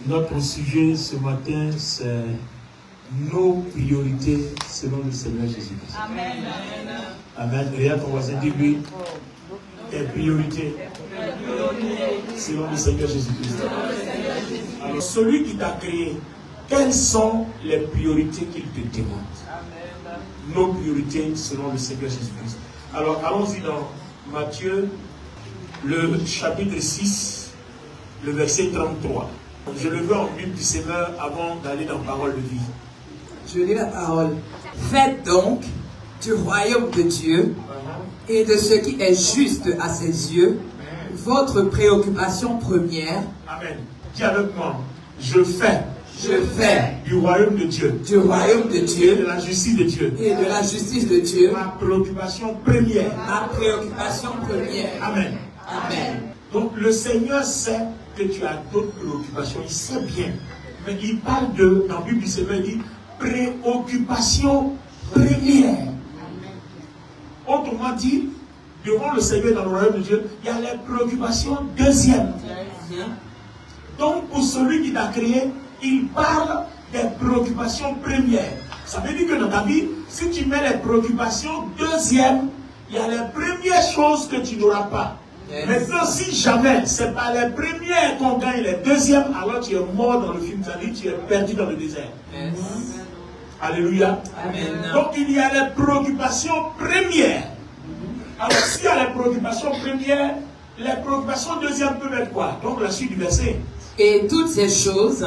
Notre sujet ce matin, c'est nos priorités selon le Seigneur Jésus-Christ. Amen. Amen. Regarde ton voisin, dis-lui tes priorités selon le Seigneur Jésus-Christ. Alors, celui qui t'a créé, quelles sont les priorités qu'il te demande? Nos priorités selon le Seigneur Jésus-Christ. Alors, allons-y dans Matthieu, le chapitre 6, le verset 33. Je le veux en Bible du Seigneur avant d'aller dans Parole de vie. Je lis la parole. Faites donc du royaume de Dieu et de ce qui est juste à ses yeux votre préoccupation première. Amen. Dis avec moi, je fais du royaume de Dieu, du royaume de et Dieu de la justice de Dieu, et de la justice de Dieu ma préoccupation première. ma préoccupation première. Amen. Amen. Donc le Seigneur sait que tu as d'autres préoccupations, il sait bien. Mais il parle de, dans la Bible du Seigneur, il dit préoccupation première. Autrement dit, devant le Seigneur dans le royaume de Dieu, il y a les préoccupations deuxièmes. Donc pour celui qui t'a créé, il parle des préoccupations premières. Ça veut dire que dans ta vie, si tu mets les préoccupations deuxièmes, il y a les premières choses que tu n'auras pas. Maintenant, si jamais c'est pas les premières qu'on gagne les deuxièmes, alors tu es mort dans le film, c'est-à-dire tu es perdu dans le désert. Alléluia. Amen. Donc il y a les préoccupations premières. Alors s'il y a les préoccupations premières, les préoccupations deuxièmes peuvent être quoi? Donc la suite du verset. Et toutes ces choses,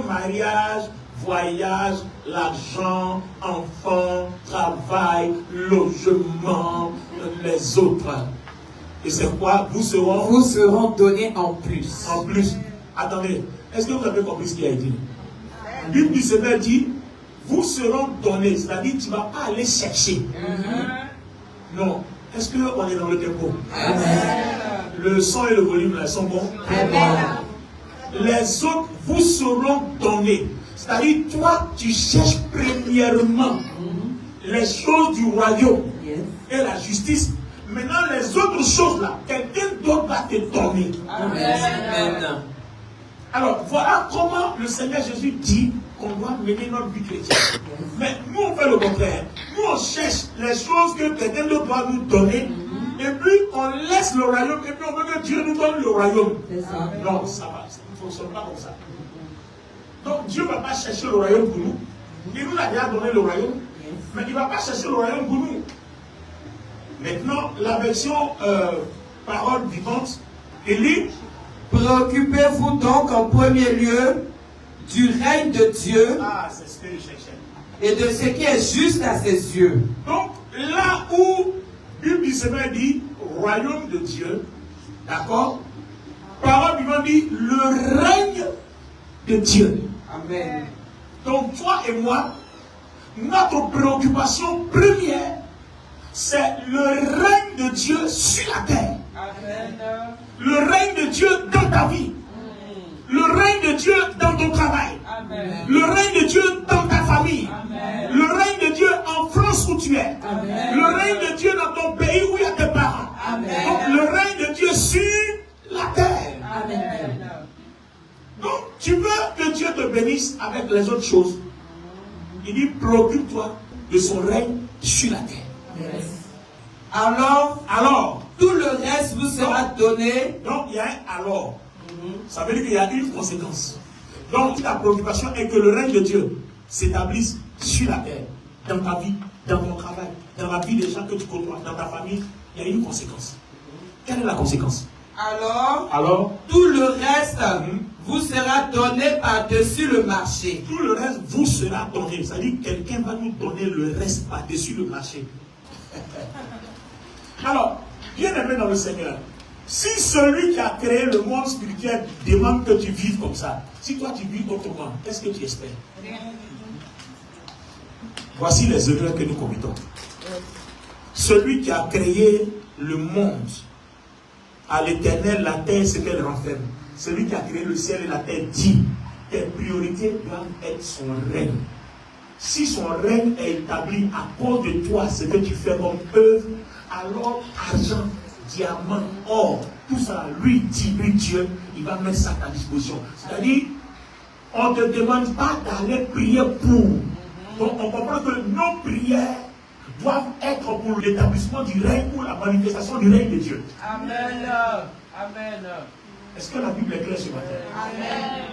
Mariage, voyage, l'argent, enfants, travail, logement, les autres. Et c'est quoi? Vous seront donnés en plus. en plus. Attendez, est-ce que vous avez compris ce qui a été? La Bible du Seigneur dit, vous seront donnés, c'est-à-dire tu ne vas pas aller chercher. Non. Est-ce qu'on est dans le tempo? Le son et le volume là sont bons? Les autres vous seront donnés. C'est-à-dire, toi, tu cherches premièrement les choses du royaume et la justice. Maintenant, les autres choses là, quelqu'un d'autre va te donner. Amen. Alors, voilà comment le Seigneur Jésus dit qu'on doit mener notre vie chrétienne. Mais nous, on fait le contraire. Nous, on cherche les choses que quelqu'un d'autre doit nous donner. Et puis, on laisse le royaume. Et puis, on veut que Dieu nous donne le royaume. Non, ça va. Ça ne fonctionne pas comme ça. Donc, Dieu ne va pas chercher le royaume pour nous. Il nous a déjà donné le royaume. Mais il ne va pas chercher le royaume pour nous. Maintenant, la version parole vivante, il dit: Préoccupez-vous donc en premier lieu du règne de Dieu ah, c'est ce que je cherchais. et de ce qui est juste à ses yeux. Donc, là où Bible du Seigneur dit royaume de Dieu, d'accord? Parole vivante dit le règne de Dieu. Amen. Donc, toi et moi, notre préoccupation première, c'est le règne de Dieu sur la terre. Amen. Le règne de Dieu dans ta vie. Le règne de Dieu dans ton travail. Amen. Le règne de Dieu dans ta famille. Amen. Le règne de Dieu en France où tu es. Amen. Le règne de Dieu dans ton pays où il y a tes parents. Amen. Donc le règne de Dieu sur la terre. Amen. Donc tu veux que Dieu te bénisse avec les autres choses. Il dit préoccupe-toi de son règne sur la terre. Yes. Alors, tout le reste vous sera donné. Donc il y a un alors. Ça veut dire qu'il y a une conséquence. Donc ta préoccupation est que le règne de Dieu s'établisse sur la terre, dans ta vie, dans ton travail, dans la vie des gens que tu côtoies, dans ta famille. Il y a une conséquence. Quelle est la conséquence? Alors, tout le reste vous sera donné par-dessus le marché. Tout le reste vous sera donné. C'est-à-dire que quelqu'un va nous donner le reste par-dessus le marché. Alors, bien aimé dans le Seigneur, si celui qui a créé le monde spirituel demande que tu vives comme ça, si toi tu vis autrement, qu'est-ce que tu espères? Voici les erreurs que nous commettons. Celui qui a créé le monde, à l'éternel, la terre, ce qu'elle renferme. Celui qui a créé le ciel et la terre dit, tes priorités doivent être son règne. Si son règne est établi à cause de toi, ce que tu fais comme œuvre, alors argent, diamant, or, tout ça, lui dit, lui Dieu, il va mettre ça à ta disposition. C'est-à-dire, on ne te demande pas d'aller prier pour. Donc on comprend que nos prières doivent être pour l'établissement du règne, pour la manifestation du règne de Dieu. Amen. Amen. Est-ce que la Bible est claire ce matin? Amen.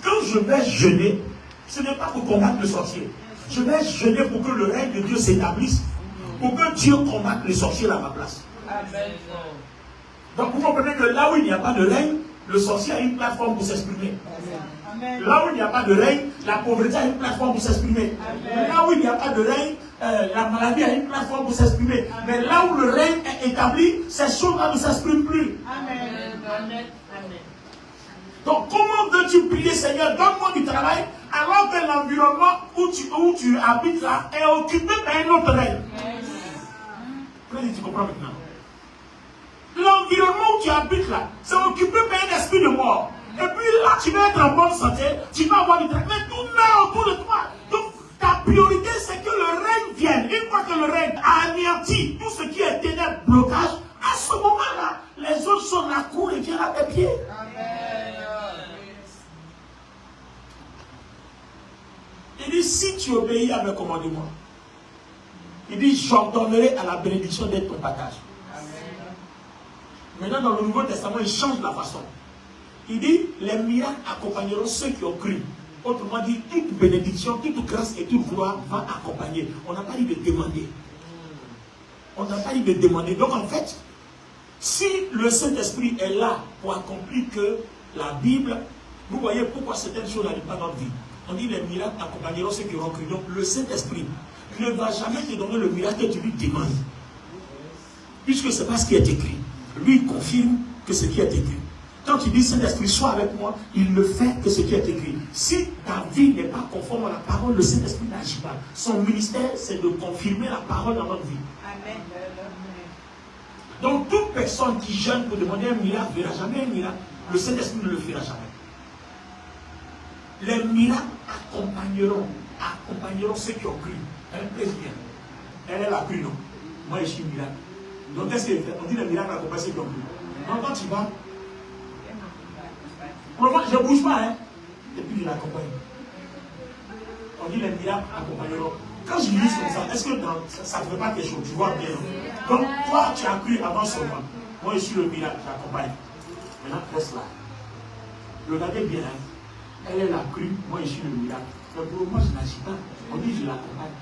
Quand je vais jeûner, ce n'est pas pour combattre le sorcier. Je vais jeûner pour que le règne de Dieu s'établisse, pour que Dieu combatte le sorcier à ma place. Amen. Donc vous comprenez que là où il n'y a pas de règne, le sorcier a une plateforme pour s'exprimer. Là où il n'y a pas de règne, la pauvreté a une plateforme pour s'exprimer. Là où il n'y a pas de règne, la maladie a une plateforme pour s'exprimer. Mais là où le règne est établi, ces choses-là ne s'expriment plus. Amen. Amen. Donc comment veux-tu prier, Seigneur, donne-moi du travail, alors que l'environnement où tu habites là est occupé par un autre règne? Tu comprends maintenant? L'environnement où tu habites là, c'est occupé par un esprit de mort. Et puis là, tu vas être en bonne santé, tu vas avoir du travail, mais tout meurt autour de toi. Donc, ta priorité, c'est que le règne vienne. Une fois que le règne a anéanti tout ce qui est ténèbres, blocage, à ce moment-là, les autres sont la cour et viennent à tes pieds. Il dit, si tu obéis à mes commandements, il dit, j'ordonnerai à la bénédiction d'être ton partage. Maintenant, dans le Nouveau Testament, il change la façon. Il dit, les miracles accompagneront ceux qui ont cru. Autrement dit, toute bénédiction, toute grâce et toute gloire va accompagner. On n'a pas dit de demander. On n'a pas dit de demander. Donc en fait, si le Saint-Esprit est là pour accomplir que la Bible, vous voyez pourquoi certaines choses n'arrivent pas dans notre vie. On dit, les miracles accompagneront ceux qui auront cru. Donc le Saint-Esprit ne va jamais te donner le miracle que tu lui demandes. Puisque ce n'est pas ce qui est écrit. Lui, il confirme que ce qui est écrit. Quand tu dis Saint-Esprit, sois avec moi, il ne fait que ce qui est écrit. Si ta vie n'est pas conforme à la parole, le Saint-Esprit n'agit pas. Son ministère, c'est de confirmer la parole dans notre vie. Amen. Donc, toute personne qui jeûne pour demander un miracle ne verra jamais un miracle. Le Saint-Esprit ne le fera jamais. Les miracles accompagneront ceux qui ont cru. Elle plaise bien. Elle est la cru, non? Moi, je suis miracle. Donc, qu'est-ce qu'elle fait? On dit les miracles accompagnent ceux qui ont cru. Donc, quand tu vas, moi, je ne bouge pas, hein. Et puis je l'accompagne. On dit les miracles accompagneront. Quand je lis comme ça, est-ce que ça ne fait pas quelque chose? Tu vois bien. Donc, toi, tu as cru avant seulement. Moi, je suis le miracle, j'accompagne. Maintenant, reste là. Regardez bien, hein. Elle est la crue, moi, je suis le miracle. Mais pour moi, je n'agis pas. On dit je l'accompagne.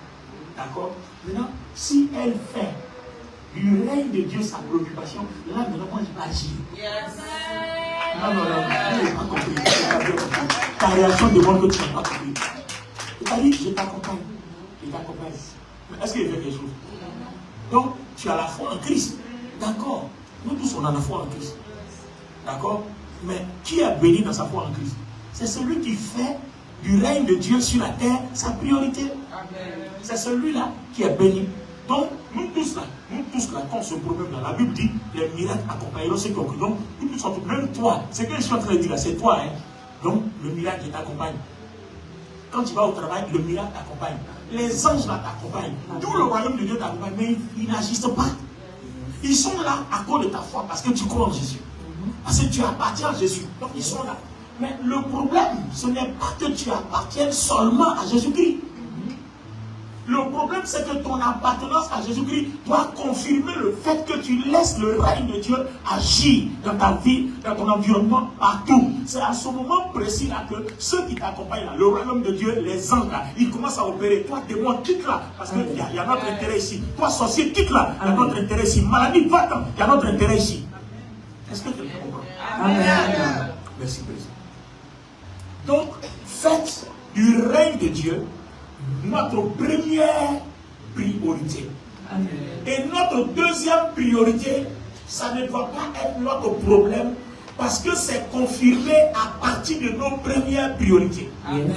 D'accord? Maintenant, si elle fait du règne de Dieu sa préoccupation, là, maintenant, moi, je vais agir. Yes. Non, je n'ai pas compris. Ta réaction demande que tu n'as pas compris. Il t'a dit, je t'accompagne. Je t'accompagne. Mais est-ce qu'il fait quelque chose? Donc, tu as la foi en Christ. D'accord. Nous tous, on a la foi en Christ. D'accord? Mais qui est béni dans sa foi en Christ? C'est celui qui fait du règne de Dieu sur la terre sa priorité. C'est celui-là qui est béni. Donc, nous tous là, quand on se promène dans la Bible dit, les miracles accompagneront ceux qui ont cru. Donc, nous tous, même toi, ce que je suis en train de dire là, c'est toi, hein. Donc, le miracle qui t'accompagne. Quand tu vas au travail, le miracle t'accompagne. Les anges là t'accompagnent. Tout le royaume de Dieu t'accompagne, mais ils n'agissent pas. Ils sont là à cause de ta foi, parce que tu crois en Jésus. Parce que tu appartiens à Jésus. Donc, ils sont là. Mais le problème, ce n'est pas que tu appartiennes seulement à Jésus-Christ. Le problème, c'est que ton appartenance à Jésus-Christ doit confirmer le fait que tu laisses le règne de Dieu agir dans ta vie, dans ton environnement, partout. C'est à ce moment précis là que ceux qui t'accompagnent là, le royaume de Dieu, les anges là, ils commencent à opérer. Toi, démon, quitte là, parce qu'il y a notre intérêt ici. Toi, sorcier, quitte là, il y a notre intérêt ici. Maladie, va-t'en, il y a notre intérêt ici. Est-ce que tu comprends? Amen. Merci, président. Donc, faites du règne de Dieu notre première priorité. Amen. Et notre deuxième priorité, ça ne doit pas être notre problème parce que c'est confirmé à partir de nos premières priorités. Amen.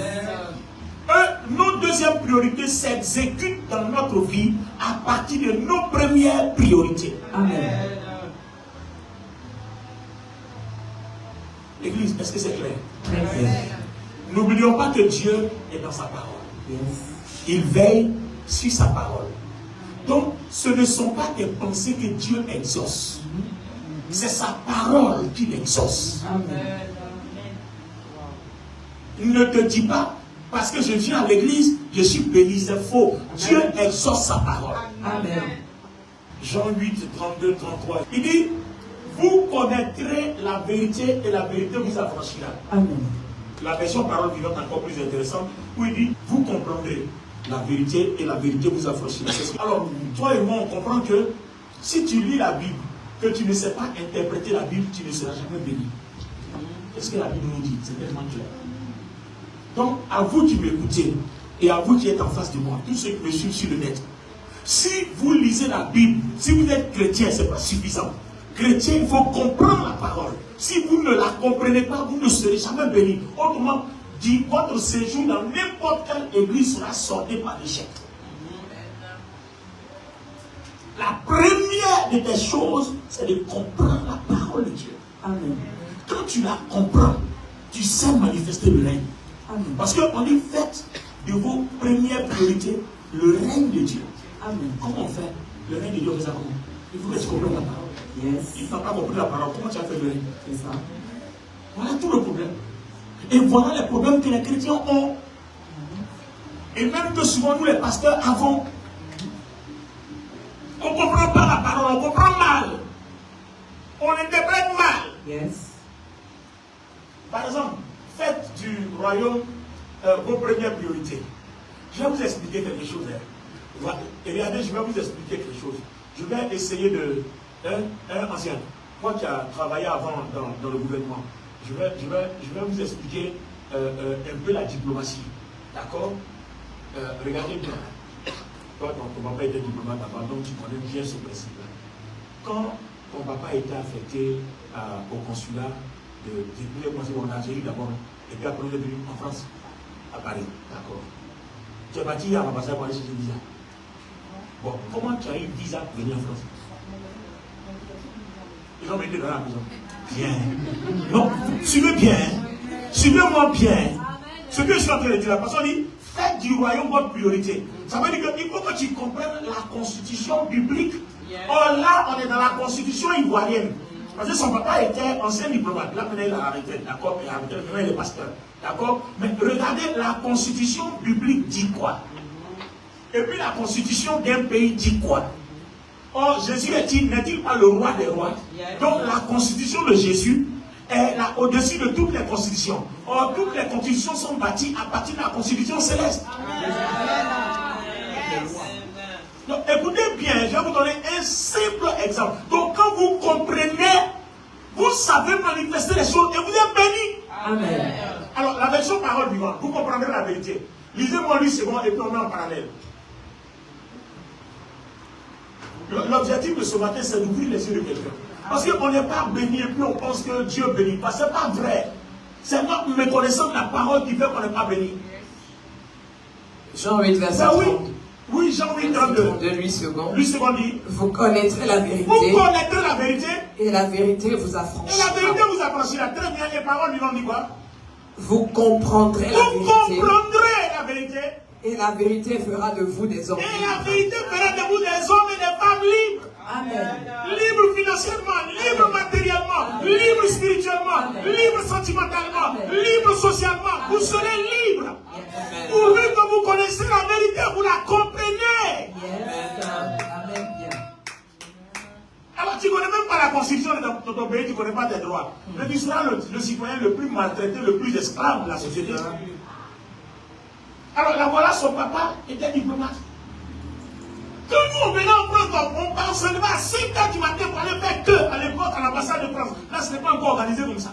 Nos deuxièmes priorités s'exécutent dans notre vie à partir de nos premières priorités. Amen. L'église, est-ce que c'est clair? Amen. N'oublions pas que Dieu est dans sa parole. Il veille sur sa parole. Donc, ce ne sont pas des pensées que Dieu exauce. C'est sa parole qui l'exauce. Amen. Il ne te dit pas, parce que je viens à l'église, je suis béni, c'est faux. Dieu exauce sa parole. Amen. Jean 8, 32, 33. Il dit, vous connaîtrez la vérité et la vérité vous affranchira. Amen. La version parole vivante encore plus intéressante, où il dit, vous comprendrez la vérité et la vérité vous affranchira. Alors, toi et moi, on comprend que si tu lis la Bible, que tu ne sais pas interpréter la Bible, tu ne seras jamais béni. Qu'est-ce que la Bible nous dit? C'est tellement clair. Donc, à vous qui m'écoutez, et à vous qui êtes en face de moi, tous ceux qui me suivent sur le net, si vous lisez la Bible, si vous êtes chrétien, ce n'est pas suffisant. Chrétien, il faut comprendre la parole. Si vous ne la comprenez pas, vous ne serez jamais béni. Autrement dit, votre séjour dans n'importe quelle église sera sorti par l'échec. La première de tes choses, c'est de comprendre la parole de Dieu. Amen. Quand tu la comprends, tu sais manifester le règne. Amen. Parce qu'on dit, faites de vos premières priorités le règne de Dieu. Amen. Comment on fait? Le règne de Dieu, on fait ça comment? Il faut que tu comprennes la parole. Yes. Il n'a pas compris la parole. Comment tu as fait le règne? C'est ça. Voilà tout le problème. Et voilà les problèmes que les chrétiens ont. Et même que souvent nous les pasteurs avons. On ne comprend pas la parole, on comprend mal. On l'interprète mal. Yes. Par exemple, faites du royaume vos premières priorités. Je vais vous expliquer quelque chose. Et regardez, je vais vous expliquer quelque chose. Je vais essayer de... Un ancien, moi qui a travaillé avant dans le gouvernement, je vais vous expliquer un peu la diplomatie. D'accord? Regardez bien. Toi, ton papa était diplomate avant, donc tu connais bien ce principe-là. Quand ton papa était affecté au consulat en Algérie d'abord, et puis après il est venu en France, à Paris. D'accord. Tu es parti à l'ambassade pour aller chercher le visa. Bon, comment tu as eu le visa pour venir en France? Ils ont mis dans la maison. Bien. Non, suivez bien. Suivez-moi bien. Ce que je suis en train de dire, la personne dit, faites du royaume votre priorité. Ça veut dire qu'il faut que tu comprennes la constitution biblique. Or là, on est dans la constitution ivoirienne. Parce que son papa était ancien diplomate. Là, maintenant, il a arrêté. D'accord? Il a arrêté. Maintenant, il est pasteur. D'accord? Mais regardez, la constitution biblique dit quoi? Et puis la constitution d'un pays dit quoi? Or, Jésus n'est-il pas le roi des rois? Donc, la constitution de Jésus est là au-dessus de toutes les constitutions. Or, toutes les constitutions sont bâties à partir de la constitution céleste. Donc, écoutez bien, je vais vous donner un simple exemple. Donc, quand vous comprenez, vous savez manifester les choses et vous êtes bénis. Amen. Alors, la version parole vivante, vous comprendrez la vérité. Lisez-moi lui second et puis on met en parallèle. L'objectif de ce matin, c'est d'ouvrir les yeux de quelqu'un. Parce qu'on n'est pas béni et puis on pense que Dieu bénit pas. Ce n'est pas vrai. C'est notre méconnaissance de la parole qui fait qu'on n'est pas béni. Jean 8, verset Ben 30. Oui, Jean 8, 32. De 8 secondes. Lui second dit, Vous connaîtrez la vérité. vous connaîtrez la vérité. Et la vérité vous Et la affranchira. vérité vous affranchira. Très bien, les paroles lui ont dit quoi? Vous comprendrez la Vous vérité. comprendrez la vérité. Et la vérité fera de vous des hommes. Et la vérité fera de vous des hommes et des femmes libres. Amen. Libre financièrement, libre matériellement, libre spirituellement, libre sentimentalement, libre socialement. Vous serez libre. Pourvu que vous connaissez la vérité, vous la comprenez. Yes. Amen. Bien. Alors tu ne connais même pas la constitution de ton pays, tu ne connais pas tes droits. Mais tu seras le citoyen le plus maltraité, le plus esclave de la société. Alors là voilà, son papa était diplomate. Quand nous on venait en France, on part seulement à 5 h du matin pour aller faire que à l'époque à l'ambassade de France. Là, ce n'est pas encore organisé comme ça.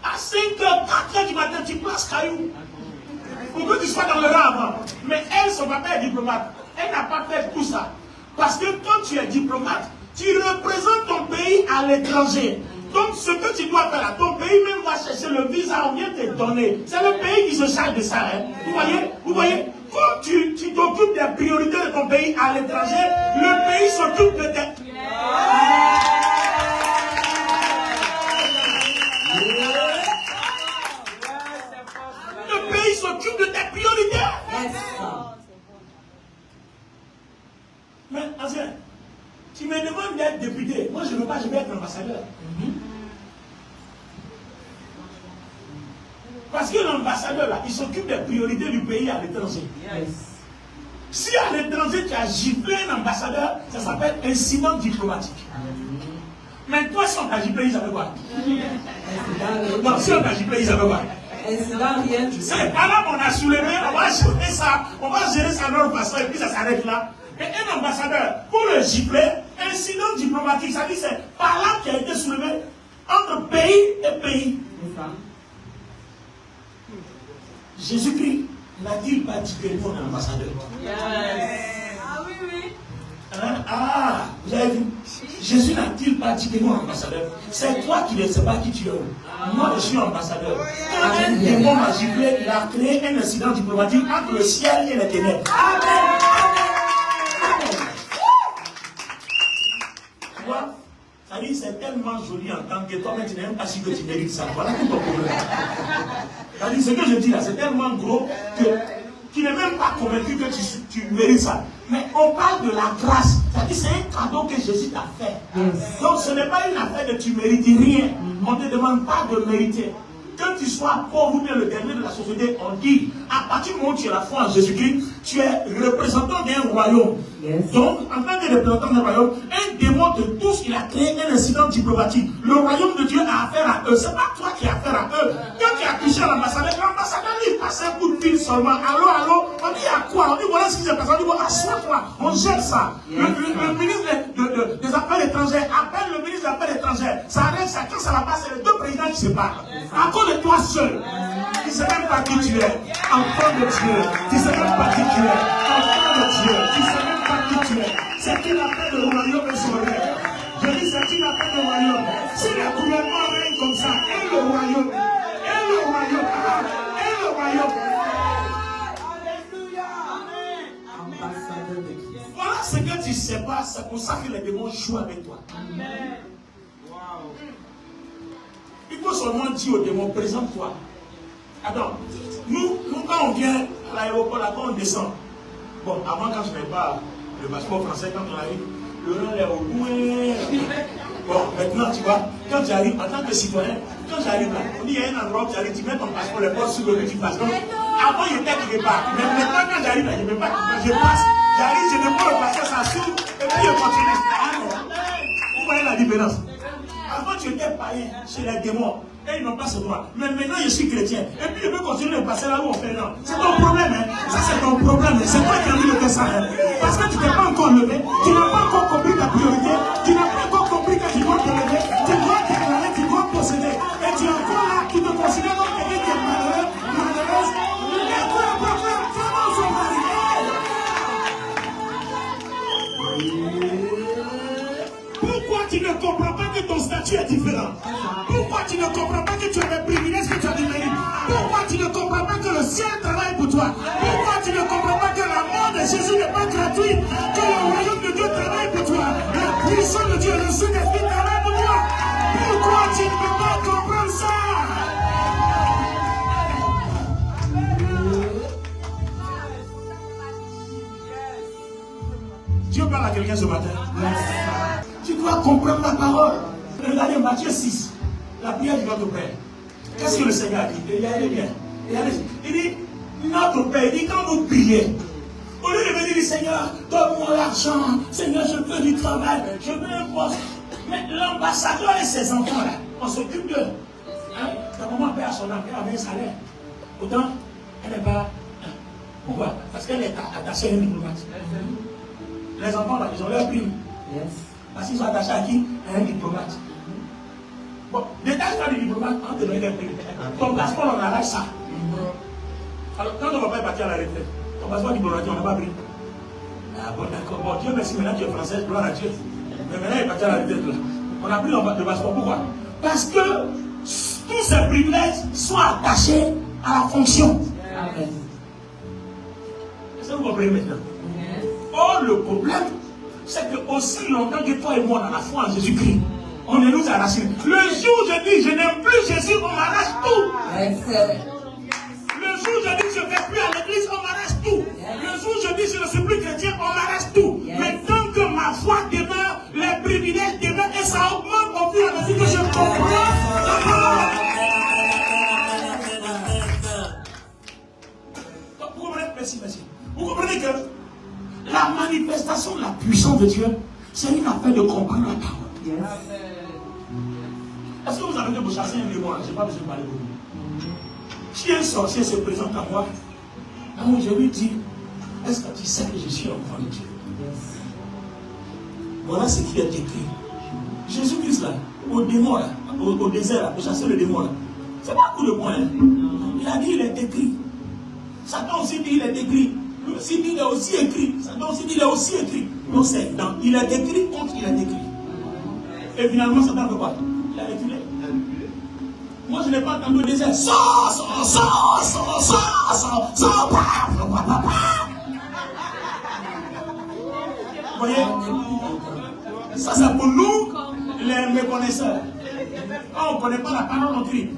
À 5 h, 4 h du matin, tu places caillou. Pour que tu sois dans le rang avant. Mais elle, son papa est diplomate. Elle n'a pas fait tout ça. Parce que quand tu es diplomate, tu représentes ton pays à l'étranger. Donc ce que tu dois faire, ton pays même va chercher le visa, on vient te donner. C'est le pays qui se charge de ça. Hein. Vous voyez, quand tu t'occupes des priorités de ton pays à l'étranger, le pays s'occupe de tes... Le pays s'occupe de tes priorités. Yes. Mais, ancien, tu me demandes d'être député. Moi, je ne veux pas, je vais être ambassadeur. ambassadeur. Parce que l'ambassadeur, là, il s'occupe des priorités du pays à l'étranger. Si à l'étranger, tu as giflé un ambassadeur, ça s'appelle incident diplomatique. Mais toi, si on t'a giflé, ils avaient quoi? Non, si on t'a giflé, ils avaient quoi? C'est pas là qu'on a soulevé, on va gérer ça dans notre façon et puis ça s'arrête là. Et un ambassadeur, pour le gifler, incident diplomatique, ça dit c'est par là qui a été soulevé entre pays et pays. Jésus-Christ n'a-t-il pas dit que nous on est ambassadeur? Ah oui, oui. Hein? Ah, vous avez vu? Jésus n'a-t-il pas dit que nous ambassadeurs? C'est toi qui ne sais pas qui tu es. Moi je suis ambassadeur. Quand un démon m'a giflé, il a créé un incident diplomatique entre le ciel et les ténèbres. Amen. Tu vois? Ça dit c'est tellement joli en tant que toi-même tu n'es même pas sûr que tu mérites ça. Voilà tout ton problème. Ça dit ce que je dis là, c'est tellement gros que tu n'es même pas convaincu que tu mérites ça. Mais on parle de la grâce. C'est-à-dire c'est un cadeau que Jésus t'a fait. Donc ce n'est pas une affaire de tu mérites rien. On ne te demande pas de mériter. Que tu sois pauvre ou bien le dernier de la société, on dit, à partir du moment où tu as la foi en Jésus-Christ, tu es représentant d'un royaume. Donc, en tant que représentant d'un royaume, un démon de tous, il a créé un incident diplomatique. Le royaume de Dieu a affaire à eux. Ce n'est pas toi qui as affaire à eux. Quand tu as touché à l'ambassadeur lui passe un coup de fil seulement. Allô, allô, on dit à quoi? On dit voilà ce qui s'est passé. On dit bon, assois-toi, on gère ça. Le ministre des Affaires étrangères appelle le ministre des Affaires étrangères. Ça arrive, ça, quand ça va passer, les deux présidents qui se parlent. À cause de toi seul, tu ne sais même pas qui tu es. Enfant de Dieu, tu ne sais même pas qui tu es. Enfant de Dieu, tu ne sais même pas qui tu es. C'est une affaire de royaume et son règne. Je dis c'est une affaire de royaume. Si le gouvernement règne comme ça, et le royaume, voilà ce que tu ne sais pas, c'est pour ça que les démons jouent avec toi. Amen. Il faut seulement dire aux démons, présente-toi. Attends, nous quand on vient à l'aéroport, là, quand on descend, bon, avant quand je n'avais pas le passeport français, quand on arrive, le nom est au loin. Bon, maintenant, tu vois, quand j'arrive, en tant que citoyen, quand j'arrive là, on dit, il y a un endroit où j'arrive, tu mets ton passeport, les portes sur le petit passeport. Avant, il était quelque part. Mais maintenant, quand j'arrive là, je ne mets pas, je passe, j'arrive, je ne prends le passeport, ça s'ouvre, et puis je continue. Ah non, vous voyez la différence. Avant, tu étais païen chez les démons. Et ils n'ont pas ce droit. Mais maintenant, je suis chrétien. Et puis, je peux continuer de passer là où on fait non. C'est ton problème, hein. Ça, c'est ton problème. C'est toi qui as mis le faire ça, hein. Parce que tu t'es pas encore levé. Tu n'as pas encore compris ta priorité. Tu n'as pas encore compris que tu dois te lever. Tu dois déclarer, tu dois posséder. Et tu es encore là, tu te considères comme quelqu'un qui est malheureux, malheureuse. Et toi, le problème, comment sont mariés? Pourquoi tu ne comprends pas que ton statut est différent? Pourquoi tu ne comprends pas que tu as des privilèges que tu as du mérite? Pourquoi tu ne comprends pas que le ciel travaille pour toi? Pourquoi tu ne comprends pas que la mort de Jésus n'est pas gratuite? Que le royaume de Dieu travaille pour toi? La puissance de Dieu, le Saint-Esprit travaille pour toi? Pourquoi tu ne peux pas comprendre ça? Dieu parle à quelqu'un ce matin. Tu dois comprendre la parole. Regardez Matthieu 6, la prière de notre Père. Qu'est-ce que le Seigneur a dit? Regardez bien. Il dit, notre Père, il dit quand vous priez, au lieu de venir dire, Seigneur, donne-moi l'argent, Seigneur, je veux du travail, je veux un poste. Mais l'ambassadeur et ses enfants, là, on s'occupe d'eux. Hein? Ta maman perd son enfant avec un salaire. Pourtant, elle n'est pas. Pourquoi? Parce qu'elle est attachée à un diplomate. Les enfants, là, ils ont leur prime. Parce qu'ils sont attachés à qui? À un diplomate. Bon, détache-toi du diplomate, on te donne des prix. Ton passeport, on arrache ça. Alors, quand on va pas partir à la retraite, ton passeport diplomatique, on n'a pas pris. Ah bon, d'accord. Bon, Dieu merci, maintenant tu es français, gloire à Dieu. Mais maintenant, il est parti à la retraite là. On a pris le passeport, pourquoi? Parce que tous ces privilèges sont attachés à la fonction. Amen. Est-ce que vous comprenez maintenant? Oh, le problème, c'est que aussi longtemps que toi et moi, on a la foi en Jésus-Christ, on est nous arrachés. Le jour où je dis, je n'aime plus Jésus, on m'arrache tout. Le jour où je dis, je ne vais plus à l'église, on m'arrache tout. Le jour où je dis, je ne suis plus chrétien, on m'arrache tout. Mais tant que ma foi demeure, les privilèges demeurent et ça augmente au fur et à façon, la puissance de Dieu, c'est une affaire de comprendre la parole. Est-ce que vous avez de vous chasser un démon? Je n'ai pas besoin de parler de vous. Si un sorcier se présente à moi, alors je lui dis, est-ce que tu sais que je suis enfant de Dieu? Voilà ce qui est écrit. Jésus-Christ là, au démon là, au désert là, pour chasser le démon là. C'est pas un coup de poing. Hein? Il a dit, il est écrit. Satan aussi dit, il est écrit. Lui aussi dit, il est aussi écrit. Satan aussi dit, il est aussi écrit. Donc c'est dans, il est écrit contre il est écrit. Et finalement, Satan fait quoi? Il a reculé. Moi, je n'ai pas entendu le désert. Sors. Vous voyez? Ça, c'est pour nous, les méconnaisseurs. Quand on ne connaît pas la parole, on crie.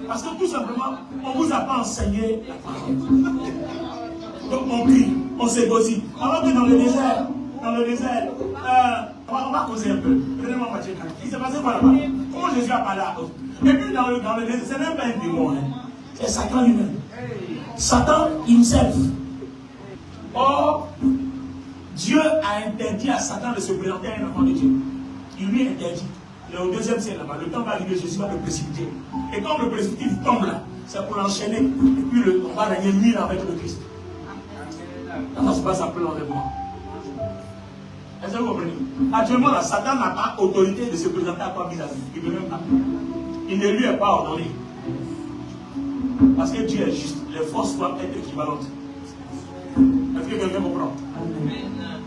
Parce que tout simplement, on ne vous a pas enseigné la parole. Donc on crie, on s'égosie. Alors que dans le désert, on va causer un peu. Donnez-moi Matthieu 4. Il s'est passé quoi là-bas? Comment Jésus a parlé à eux? Et puis dans le désert, c'est même pas un démon. Hein. C'est Satan lui-même. Satan himself. Or, Dieu a interdit à Satan de se présenter à un enfant de Dieu. Il lui interdit. Il est au deuxième ciel là-bas. Le temps va arriver, Jésus va le précipiter. Et quand le précipitif tombe là, c'est pour l'enchaîner. Et puis on va régner 1000 ans avec le Christ. Ça se passe après l'enlèvement. Est-ce que vous comprenez? Actuellement, là, Satan n'a pas autorité de se présenter à toi vis-à-vis. Il ne veut même pas. Il ne lui est pas ordonné. Parce que Dieu est juste. Les forces doivent être équivalentes. Est-ce que quelqu'un comprend?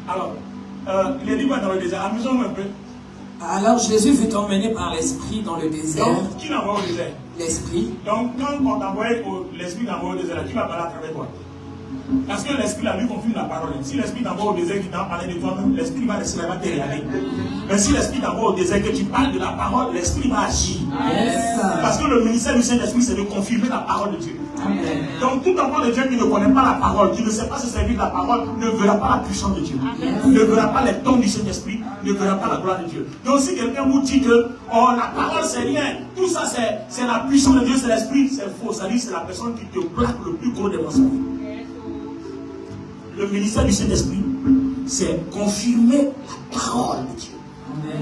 Alors, il est dit quoi dans le désert? Amusons-nous un peu. Alors Jésus fut emmené par l'Esprit dans le désert. Donc, qui l'envoie au désert? L'Esprit. Donc, quand on t'envoie l'Esprit t'envoie au désert, qui va parler à travers toi? Parce que l'Esprit a lui confirme la parole. Si l'Esprit t'envoie au désert qui t'a parlé de toi-même, l'Esprit va laisser la te regarder. Mais si l'Esprit t'envoie au désert que tu parles de la parole, l'Esprit va agir. Yes. Parce que le ministère du Saint-Esprit, c'est de confirmer la parole de Dieu. Amen. Donc tout enfant de Dieu qui ne connaît pas la parole, qui ne sait pas se servir de la parole, ne verra pas la puissance de Dieu. Amen. Ne verra pas les dons du Saint-Esprit, ne verra pas la gloire de Dieu. Donc si quelqu'un vous dit que oh, la parole c'est rien, tout ça c'est la puissance de Dieu, c'est l'Esprit, c'est faux. Ça dit c'est la personne qui te plaque le plus gros des mensonges. Le ministère du Saint-Esprit, c'est confirmer la parole de Dieu.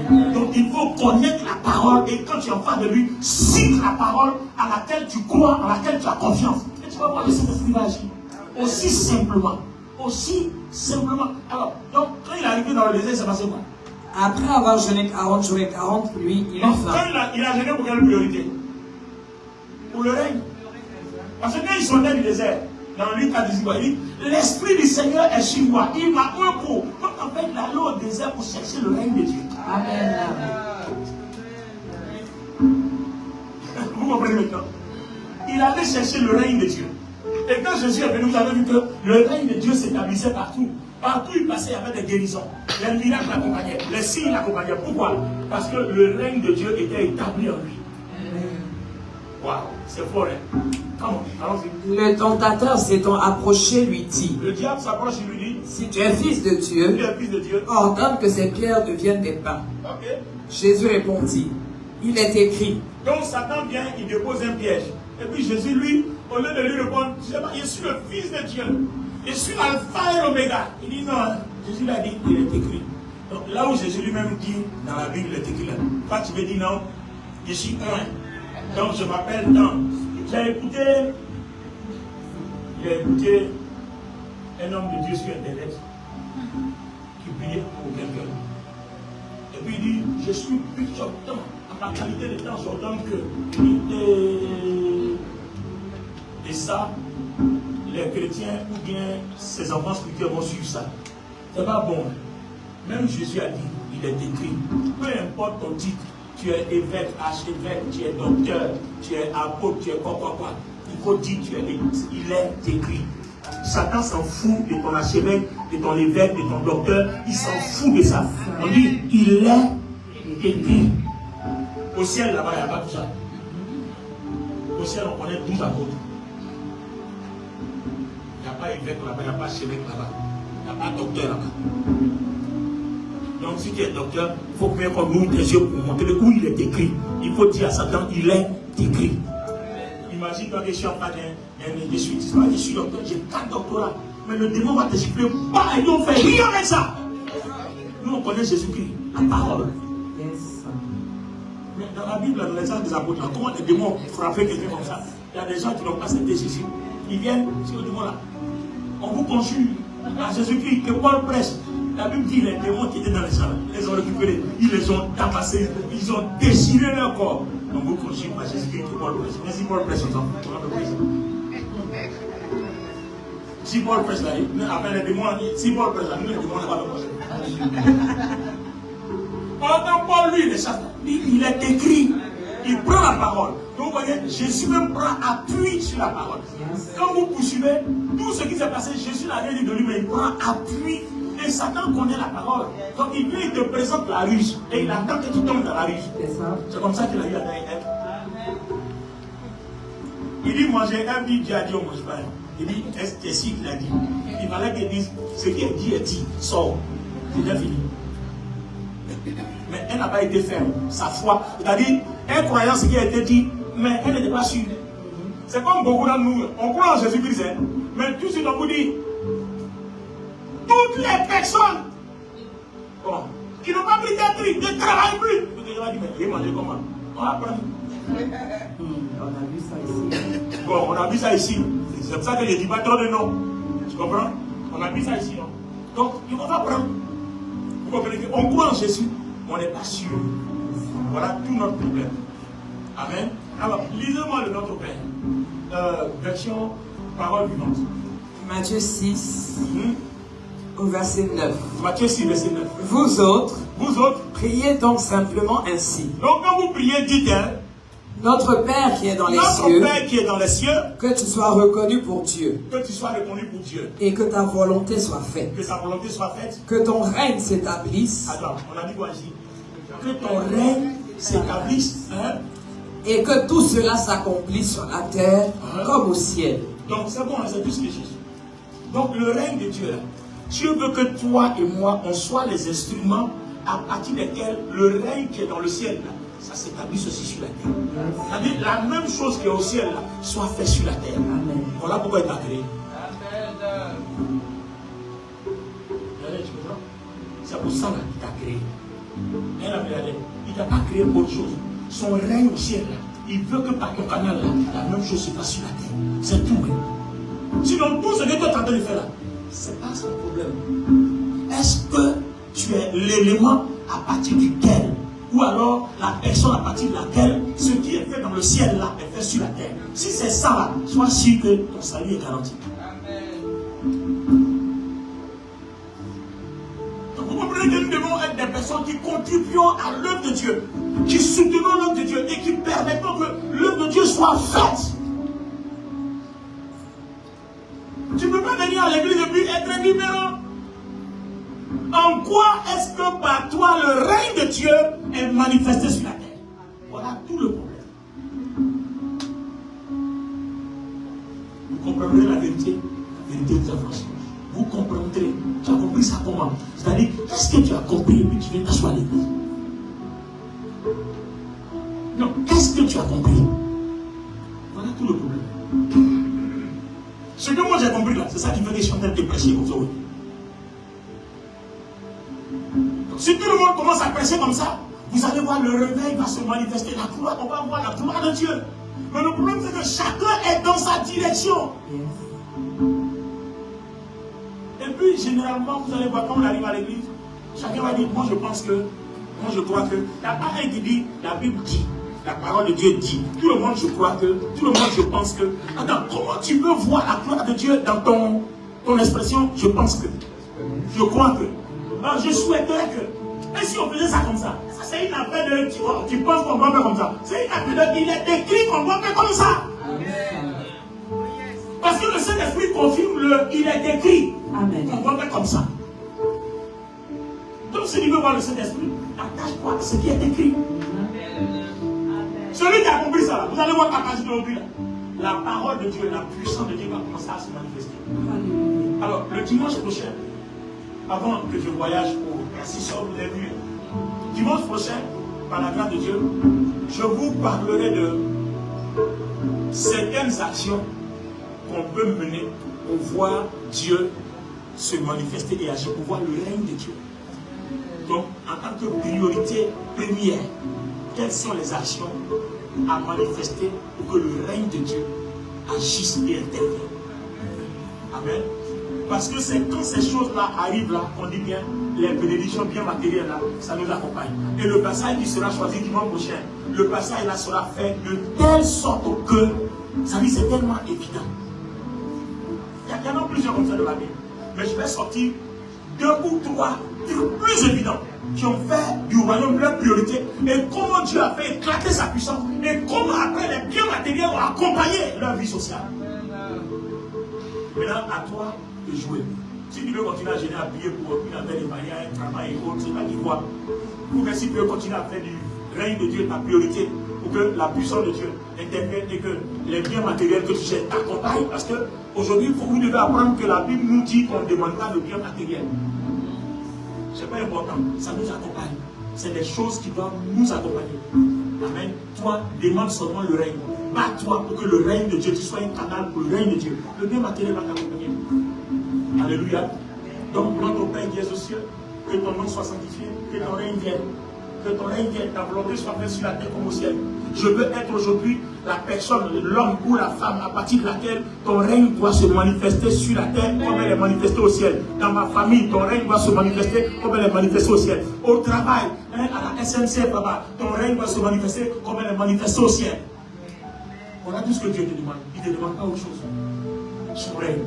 Amen. Donc il faut connaître la parole et quand tu es en face de lui, cite la parole à laquelle tu crois, à laquelle tu as confiance. Et tu vas voir le Saint-Esprit va agir. Aussi simplement. Aussi simplement. Alors, donc quand il est arrivé dans le désert, c'est passé quoi? Après avoir jeûné 40 jours et 40 nuits, il eut faim. Quand il a jeûné pour quelle priorité? Pour le règne. Parce que quand il sortait du désert, dans Luc 4, il dit, l'Esprit du Seigneur est sur moi. Il m'a un pour. Donc en fait, il allait au désert pour chercher le règne de Dieu. Amen. Vous comprenez maintenant? Il allait chercher le règne de Dieu. Et quand Jésus est venu, vous avez vu que le règne de Dieu s'établissait partout. Partout il passait, il y avait des guérisons. Les miracles l'accompagnaient. Les signes l'accompagnaient. Pourquoi? Parce que le règne de Dieu était établi en lui. Waouh, c'est fort, hein? Comment? Allons-y. Le tentateur s'étant approché lui dit. Le diable s'approche et lui dit. Si tu es fils de Dieu, ordonne que ces pierres deviennent des pains. Okay. Jésus répondit. Il est écrit. Donc Satan vient, il dépose un piège. Et puis Jésus, lui, au lieu de lui répondre, je suis le fils de Dieu. Je suis l'alpha et l'oméga. Il dit non. Jésus l'a dit, il est écrit. Donc là où Jésus lui-même dit, dans la Bible, il est écrit là. Quand tu veux dire non, je suis un. Donc je m'appelle non. J'ai écouté un homme de Dieu sur Internet qui priait pour quelqu'un. Et puis il dit, je suis plus sortant. En ma qualité de temps sortant que. Et ça, les chrétiens ou bien ses enfants spirituels vont suivre ça. C'est pas bon. Même Jésus a dit, il est écrit. Peu importe ton titre. Tu es évêque, archevêque, tu es docteur, tu es apôtre, tu es quoi. Il faut dire il est écrit. Satan s'en fout de ton archevêque, de ton évêque, de ton docteur. Il s'en fout de ça. On dit, il est écrit. Au ciel, là-bas, il n'y a pas tout ça. Au ciel, on connaît 12 apôtres. Il n'y a pas évêque là-bas, il n'y a pas archevêque là-bas. Il n'y a pas docteur là-bas. Donc si tu es docteur, il faut bien qu'on ouvre tes yeux pour montrer où il est écrit. Il faut dire à Satan, il est écrit. Imagine quand je suis en train je suis docteur, j'ai 4 doctorats. mais le démon va te gifler. Bah, et nous on fait rien avec ça. Nous on connaît Jésus-Christ, la parole. Yes. Mais dans la Bible, dans les actes des apôtres, comment les démons frappaient quelqu'un comme ça? Il y a des gens qui n'ont pas accepté Jésus. Ils viennent sur le démon là. On vous conjure à Jésus-Christ que Paul prêche. La Bible dit les démons qui étaient dans les gens, ils les ont récupérés, ils les ont tabassés, ils ont déchiré leur corps. On vous conjure à Jésus-Christ que Paul prêche. Mais si Paul prêche, on va le prêcher. Si Paul prêche là, après les démons, si Paul prêche là, nous les démons, on va le prêcher. Pendant Paul, lui, il est chasse. Il est écrit, il prend la parole. Donc vous voyez, Jésus même prend appui sur la parole. Quand vous poursuivez, tout ce qui s'est passé, Jésus n'a rien dit de lui, mais il prend appui. Et Satan connaît la parole. Donc il vient, il te présente la ruse. Et il attend que tu tombes dans la ruse. C'est comme ça qu'il a eu Adam et Ève. Il dit manger un, dit Dieu a dit on mange pas. Il dit, c'est si qu'il a dit. Il fallait qu'il dise, ce qui est dit est dit, sort. C'est déjà fini. Mais elle n'a pas été ferme. Sa foi, c'est-à-dire, elle croyait ce qui a été dit, mais elle n'était pas sûre. C'est comme beaucoup d'entre nous, on croit en Jésus-Christ, hein, mais tout ce qu'on vous dit, toutes les personnes qui n'ont pas pris des trucs, ne travaillent plus. On va dire, mais manger comment? On va prendre. On a vu ça ici. Bon, on a vu ça ici. C'est pour ça que je ne dis pas trop de noms. Tu comprends? On a vu ça ici, non? Donc, on va prendre. Vous comprenez qu'on croit en Jésus, on n'est pas sûr. Voilà tout notre problème. Amen. Alors, lisez-moi le Notre Père. Version parole vivante. Matthieu 6, au verset 9. Matthieu 6, verset 9. Vous autres, priez donc simplement ainsi. Donc quand vous priez, dites, Notre Père qui est dans les Notre cieux, Père qui est dans les cieux, que tu sois reconnu pour Dieu, que tu sois reconnu pour Dieu, et que ta volonté soit faite, que sa volonté soit faite, que ton règne s'établisse. Attends, on a dit quoi ici? Que ton règne s'établisse, et que tout cela s'accomplisse sur la terre comme au ciel. Donc c'est bon, c'est tout ce que Jésus. Donc le règne de Dieu, Dieu veut que toi et moi, on soit les instruments à partir desquels le règne qui est dans le ciel, là, ça s'établisse aussi sur la terre. C'est-à-dire la même chose qui est au ciel, là, soit fait sur la terre. Amen. Voilà pourquoi il t'a créé. C'est pour ça qu'il t'a créé. Il ne t'a pas créé autre chose. Son règne au ciel, là, il veut que par ton canal, là, la même chose se passe sur la terre. C'est tout. Sinon, tout ce que tu es en train de faire là, c'est pas son problème. Est-ce que tu es l'élément à partir duquel, ou alors la personne à partir de laquelle ce qui est fait dans le ciel là est fait sur la terre? Si c'est ça là, sois sûr que ton salut est garanti. Donc vous comprenez que nous devons être des personnes qui contribuons à l'œuvre de Dieu, qui soutenons l'œuvre de Dieu et qui permettons que l'œuvre de Dieu soit faite. Tu ne peux pas venir à l'église et puis être indifférent. En quoi est-ce que par toi le règne de Dieu est manifesté sur la terre? Voilà tout le problème. Vous comprendrez la vérité vous affranchit. Vous comprendrez. Tu as compris ça comment? C'est-à-dire, qu'est-ce que tu as compris et puis tu viens t'asseoir à l'église? Non, qu'est-ce que tu as compris? Voilà tout le problème. Ce que moi j'ai compris là, c'est ça qui fait que je suis en train de te prêcher comme ça. Oui. Donc, si tout le monde commence à prêcher comme ça, vous allez voir le réveil va se manifester. La gloire, on va voir la gloire de Dieu. Mais le problème c'est que chacun est dans sa direction. Et puis généralement, vous allez voir quand on arrive à l'église, chacun va dire, moi je pense que, moi je crois que. Il n'y a pas un qui dit, la Bible dit. La parole de Dieu dit. Tout le monde, je crois que. Tout le monde, je pense que. Attends, comment tu peux voir la gloire de Dieu dans ton expression? Je pense que. Je crois que. Alors, je souhaiterais que. Et si on faisait ça comme ça? Ça, c'est une affaire de. Tu penses qu'on doit faire comme ça? C'est une affaire de. Il est écrit qu'on doit faire comme ça. Amen. Parce que le Saint-Esprit confirme le. Il est écrit. Amen. On doit faire comme ça. Donc, si tu veux voir le Saint-Esprit, attache-toi à ce qui est écrit. Celui qui a compris ça, vous allez voir la page d'aujourd'hui. La parole de Dieu, la puissance de Dieu va commencer à se manifester. Alors, le dimanche prochain, avant que je voyage pour Cassisson, vous avez vu, dimanche prochain, par la grâce de Dieu, je vous parlerai de certaines actions qu'on peut mener pour voir Dieu se manifester et agir, pour voir le règne de Dieu. Donc, en tant que priorité première, quelles sont les actions à manifester pour que le règne de Dieu agisse et intervienne? Amen. Parce que c'est quand ces choses-là arrivent là, qu'on dit bien, les bénédictions bien matérielles là, ça nous accompagne. Et le passage qui sera choisi dimanche prochain, le passage là sera fait de telle sorte que, ça dit, c'est tellement évident. Il y en a plusieurs comme ça de la Bible. Mais je vais sortir 2 ou 3 trucs plus évidents qui ont fait du royaume leur priorité et comment Dieu a fait éclater sa puissance et comment après les biens matériels ont accompagné leur vie sociale. Maintenant, à toi de jouer. Si tu veux continuer à gêner, à prier pour une affaire de mariage, un travail et autres, c'est pas qu'il voit. Ou bien si tu veux continuer à faire du règne de Dieu ta priorité, pour que la puissance de Dieu intervienne et que les biens matériels que tu cherches t'accompagnent. Parce que aujourd'hui, vous devez apprendre que la Bible nous dit qu'on ne demande pas de biens matériels. Ce n'est pas important, ça nous accompagne. C'est des choses qui doivent nous accompagner. Amen. Toi, demande seulement le règne. Bats-toi pour que le règne de Dieu, tu sois un canal pour le règne de Dieu. Le bien matériel va t'accompagner. Alléluia. Donc, notre Père qui es aux cieux, que ton nom soit sanctifié, que ton règne vienne. Que ton règne vienne, ta volonté soit faite sur la terre comme au ciel. Je veux être aujourd'hui la personne, l'homme ou la femme à partir de laquelle ton règne doit se manifester sur la terre comme elle est manifestée au ciel. Dans ma famille, ton règne doit se manifester comme elle est manifestée au ciel. Au travail, à la SNCF, là-bas, ton règne doit se manifester comme elle est manifestée au ciel. Voilà tout ce que Dieu te demande. Il ne te demande pas autre chose. Son règne.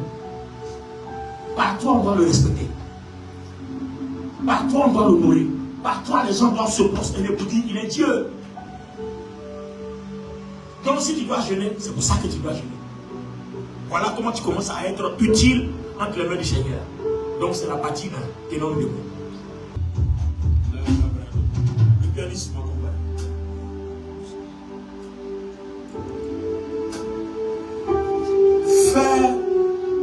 Par toi, on doit le respecter. Par toi, on doit l'honorer. Par toi, les gens doivent se prosterner pour dire qu'il est Dieu. Donc, si tu dois jeûner, c'est pour ça que tu dois jeûner. Voilà comment tu commences à être utile entre les mains du Seigneur. Donc, c'est la partie que l'on demande. Le pianiste m'accompagne. Faire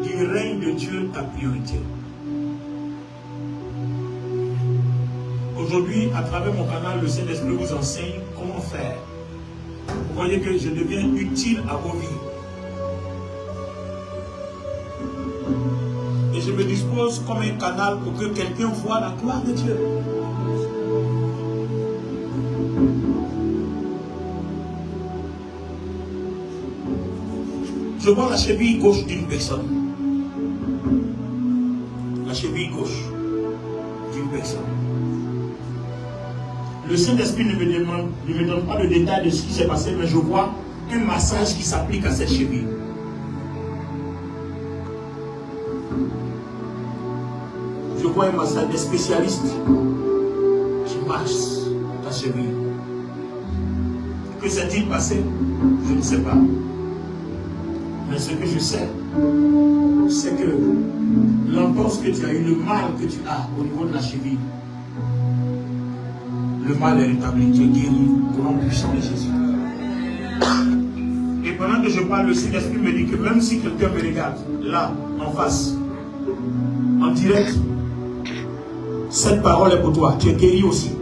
du règne de Dieu ta priorité. Aujourd'hui, à travers mon canal, le Saint-Esprit vous enseigne comment faire. Vous voyez que je deviens utile à vos vies. Et je me dispose comme un canal pour que quelqu'un voie la gloire de Dieu. Je vois la cheville gauche d'une personne. La cheville gauche d'une personne. Le Saint-Esprit ne me donne pas le détail de ce qui s'est passé, mais je vois un massage qui s'applique à cette cheville. Je vois un massage des spécialistes qui massent ta cheville. Que s'est-il passé? Je ne sais pas. Mais ce que je sais, c'est que l'entorse que tu as eu, le mal que tu as au niveau de la cheville, le mal est rétabli, tu es guéri au nom puissant de Jésus. Et pendant que je parle, le Saint-Esprit me dit que même si quelqu'un me regarde, là, en face, en direct, cette parole est pour toi, tu es guéri aussi.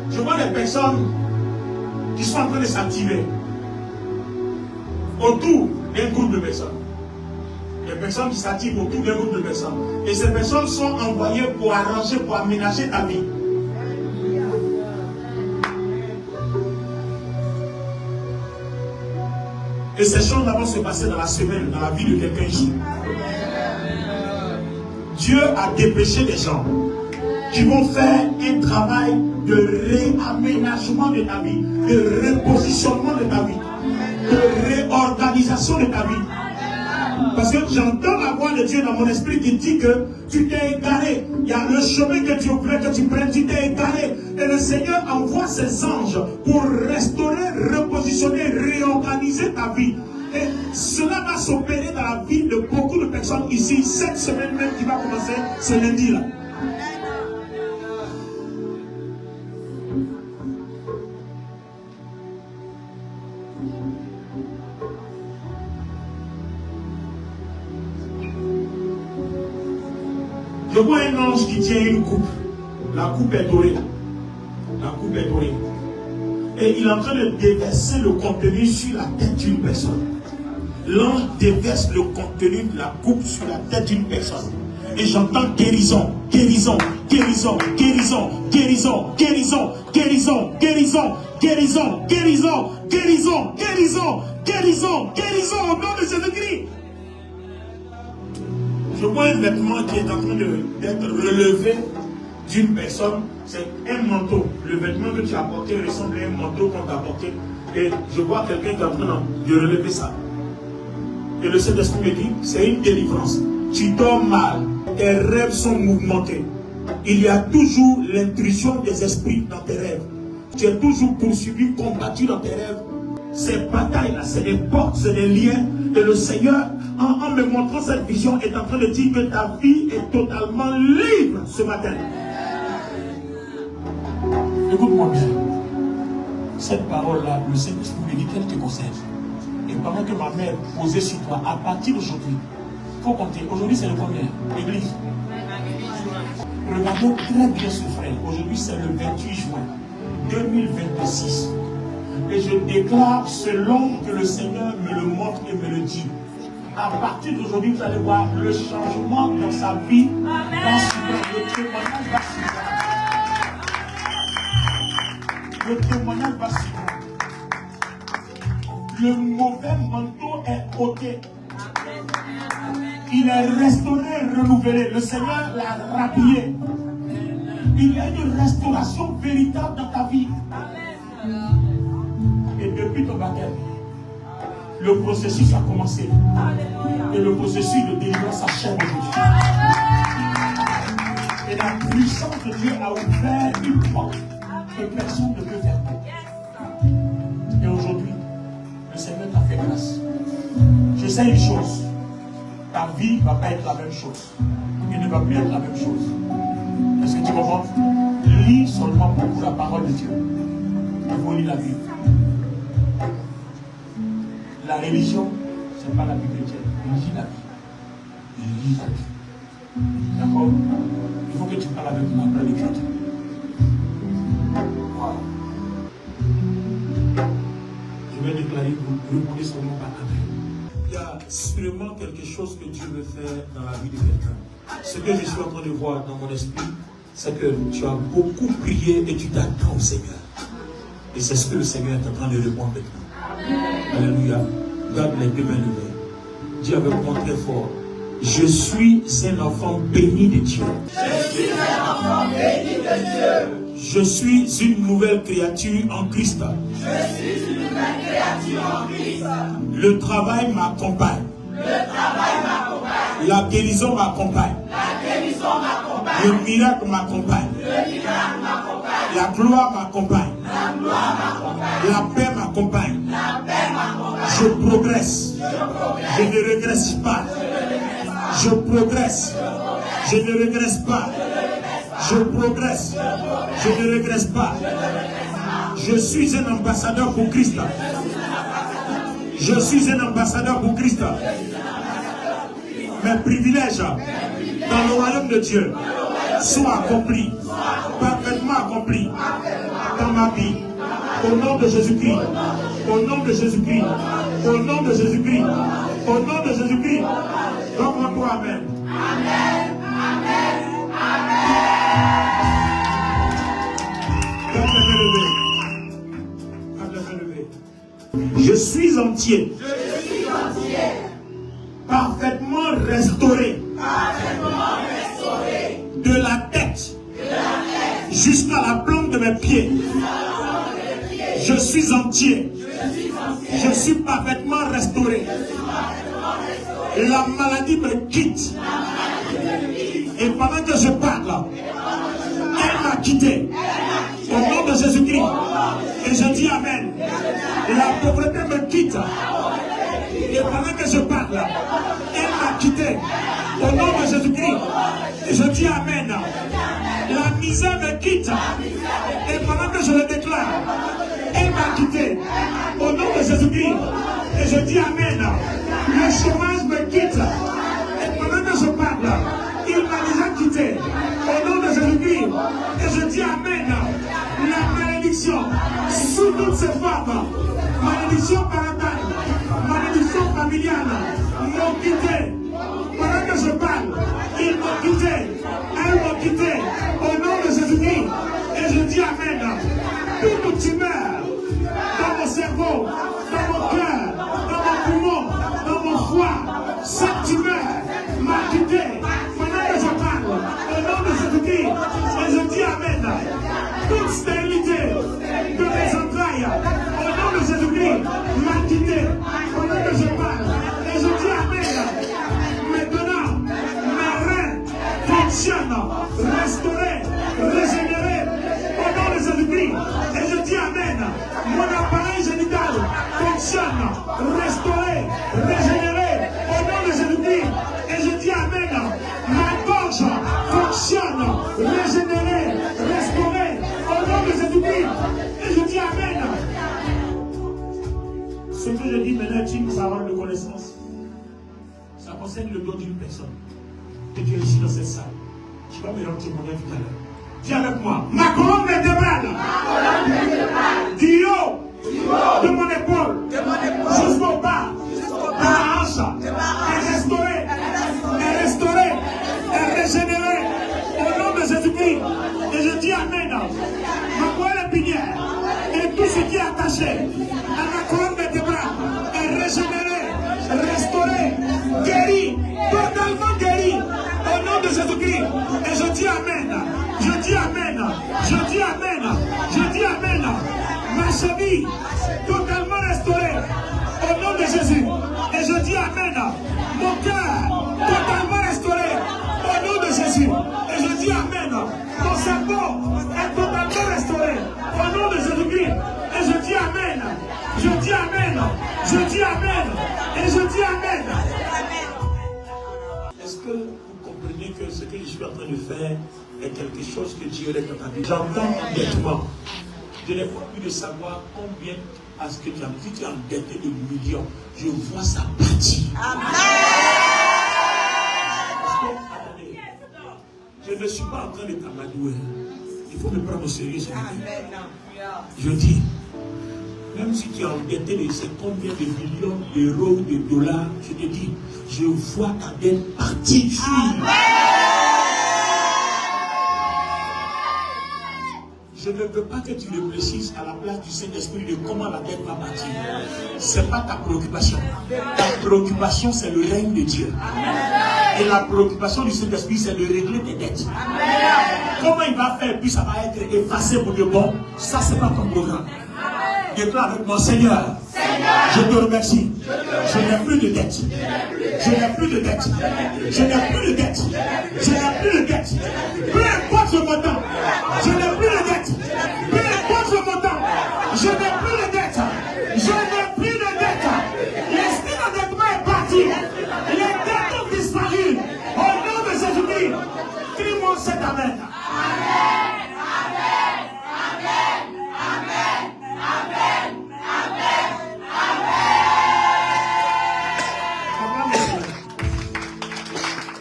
Je vois des personnes qui sont en train de s'activer autour d'un groupe de personnes. Des personnes qui s'activent autour d'un groupe de personnes. Et ces personnes sont envoyées pour arranger, pour aménager ta vie. Et ces choses vont se passer dans la semaine, dans la vie de quelqu'un ici. Dieu a dépêché des gens qui vont faire un travail de réaménagement de ta vie, de repositionnement de ta vie, de réorganisation de ta vie. Parce que j'entends la voix de Dieu dans mon esprit qui dit que tu t'es égaré. Il y a le chemin que tu voulais que tu prennes, tu t'es égaré. Et le Seigneur envoie ses anges pour restaurer, repositionner, réorganiser ta vie. Et cela va s'opérer dans la vie de beaucoup de personnes ici. Cette semaine même qui va commencer ce lundi-là. Je vois un ange qui tient une coupe. La coupe est dorée. La coupe est dorée. Et il est en train de déverser le contenu sur la tête d'une personne. L'ange déverse le contenu de la coupe sur la tête d'une personne. Et j'entends guérison, guérison, guérison, guérison, guérison, guérison, guérison, guérison, guérison, guérison, guérison, guérison, guérison, guérison au nom de Jésus-Christ. Je vois un vêtement qui est en train d'être relevé d'une personne. C'est un manteau. Le vêtement que tu as porté ressemble à un manteau qu'on t'a porté. Et je vois quelqu'un qui est en train de relever ça. Et le Saint-Esprit me dit, c'est une délivrance. Tu dors mal, tes rêves sont mouvementés. Il y a toujours l'intrusion des esprits dans tes rêves. Tu es toujours poursuivi, combattu dans tes rêves. Ces batailles-là, c'est des portes, c'est des liens. Et le Seigneur, en me montrant cette vision, est en train de dire que ta vie est totalement libre ce matin. Écoute-moi bien. Cette parole-là, le Saint-Esprit me dit qu'elle te concerne. Et pendant que ma mère posait sur toi, à partir d'aujourd'hui, il faut compter. Aujourd'hui, c'est le combien? L'église. Regardez très bien ce frère. Aujourd'hui, c'est le 28 juin 2026. Et je déclare, selon que le Seigneur me le montre et me le dit, à partir d'aujourd'hui, vous allez voir le changement dans sa vie. Va suivre. Le témoignage va suivre. Le témoignage va suivre. Le mauvais manteau est ôté. Il est restauré, renouvelé. Le Seigneur l'a rhabillé. Il y a une restauration véritable dans ta vie. Et depuis ton baptême, le processus a commencé. Et le processus de délivrance s'achève aujourd'hui. Et la puissance de Dieu a ouvert une porte que personne ne peut fermer. Et aujourd'hui, le Seigneur t'a fait grâce. Je sais une chose. Ta vie ne va pas être la même chose. Il ne va plus être la même chose. Est-ce que tu comprends? Lis seulement beaucoup la parole de Dieu. Il faut lire la Bible. La religion, ce n'est pas la Bible chrétienne. Lis la Bible. Lis la Bible. D'accord? Il faut que tu parles avec moi après l'écriture. Voilà. Je vais déclarer, vous répondez seulement par Amen. Il y a sûrement quelque chose que Dieu veut faire dans la vie de quelqu'un. Ce que je suis en train de voir dans mon esprit, c'est que tu as beaucoup prié et tu t'attends au Seigneur. Et c'est ce que le Seigneur est en train de répondre maintenant. Alléluia. Garde les deux mains levées. Dis avec moi très fort. Je suis un enfant béni de Dieu. Je suis un enfant béni de Dieu. Je suis une nouvelle créature en Christ. Je suis une nouvelle créature en Christ. Le travail m'accompagne. Le travail m'accompagne. La guérison m'accompagne. La guérison m'accompagne. Le miracle m'accompagne. Le miracle m'accompagne. La gloire m'accompagne. La gloire m'accompagne. La paix m'accompagne. La paix m'accompagne. Je progresse. Je progresse. Je ne regresse pas. Je progresse. Je ne regresse pas. Je progresse. Je ne regresse pas. Je suis un ambassadeur pour Christ. Je suis un ambassadeur pour Christ. Mes privilèges dans le royaume de Dieu sont accomplis, parfaitement accomplis dans ma vie. Au nom de Jésus-Christ. Au nom de Jésus-Christ. Au nom de Jésus-Christ. Au nom de Jésus-Christ. Donne-moi Amen. Amen. Amen. Je suis entier. Je suis entier. Parfaitement restauré. Parfaitement restauré. De la tête. Jusqu'à la plante de mes pieds. Je suis entier. Je suis parfaitement restauré. La maladie me quitte. Et pendant que je parle, elle m'a quitté. Au nom de Jésus-Christ. Et je dis Amen. La pauvreté me quitte. Et pendant que je parle, elle m'a quitté. Au nom de Jésus-Christ. Et je dis Amen. La misère me quitte. Et pendant que je le déclare, elle m'a quitté. Au nom de Jésus-Christ. Et je dis Amen. Le chômage me quitte. Et pendant que je parle, Il m'a déjà quitté. Au nom de Jésus-Christ. Et je dis Amen. La malédiction sous toutes ces femmes. Malédiction parentale. Malédiction familiale. M'ont quitté. Pendant que je parle, ils m'ont quitté. Elles m'ont quitté. Au nom de Jésus-Christ. Et je dis Amen. Toute tumeur dans mon cerveau, dans mon cœur, dans mon poumon, dans mon foie, cette tumeur m'a quitté. Pendant que je parle, au nom de Jésus-Christ, et je dis Amen. Toute stérilité de mes entrailles, au nom de Jésus-Christ, m'a quitté. Pendant que je parle, et je dis Amen. Maintenant, mes reins fonctionnent, restaurés, régénérés, au nom de Jésus-Christ. Et je dis Amen. Mon appareil génital fonctionne, restauré, régénéré, au nom de Jésus-Christ. Et je dis Amen. Ma gorge fonctionne, régénérée, restaurée, au nom de Jésus-Christ. Et je dis Amen. Ce que je dis maintenant est une parole de connaissance. Ça concerne le dos d'une personne. Et tu es ici dans cette salle. Tu vas me rendre témoignage tout à l'heure. Dis avec moi. Ma colonne vertébrale. Du haut de mon épaule jusqu'au bas de ma hanche est restaurée, est régénérée au nom de Jésus-Christ. Et je dis Amen. Ma moelle épinière et tout ce qui est attaché à ma colonne vertébrale est régénéré, restauré, guéri, totalement guéri au nom de Jésus-Christ. Et je dis Amen. Je dis Amen. Je dis Amen. Je dis Amen. Ma cheville totalement restaurée au nom de Jésus. Et je dis Amen. Mon cœur totalement restauré au nom de Jésus. Et je dis Amen. Mon cerveau est totalement restauré au nom de Jésus-Christ. Et je dis Amen. Je dis Amen. Je dis Amen. Et je dis Amen. Est-ce que vous comprenez que ce que je suis en train de faire est quelque chose que Dieu est capable de faire? J'entends endettement. Je n'ai pas pu de savoir combien à ce que tu as dit, tu es endetté de millions. Je vois ça partir. Amen. Je ne suis pas en train de t'amadouer. Il faut me prendre au sérieux. Je dis, même si tu es endetté de ces combien de millions d'euros, de dollars, je te dis, je vois ta dette partir. Je ne veux pas que tu réfléchisses à la place du Saint-Esprit de comment la dette va partir. Ce n'est pas ta préoccupation. Ta préoccupation, c'est le règne de Dieu. Et la préoccupation du Saint-Esprit, c'est de régler tes dettes. Comment il va faire, puis ça va être effacé pour de bon. Ça, ce n'est pas ton programme. Déclare avec moi, Seigneur, je te remercie. Je n'ai plus de dette. Je n'ai plus de dette. Je n'ai plus de dette. Je n'ai plus de dette. Peu importe le montant. Je n'ai plus de dette. Peu importe le montant. Je n'ai plus de dette. Je n'ai plus de dette. L'esprit d'endettement est parti. Les dettes ont disparu. Au nom de Jésus-Christ. Crie-moi cet Amen.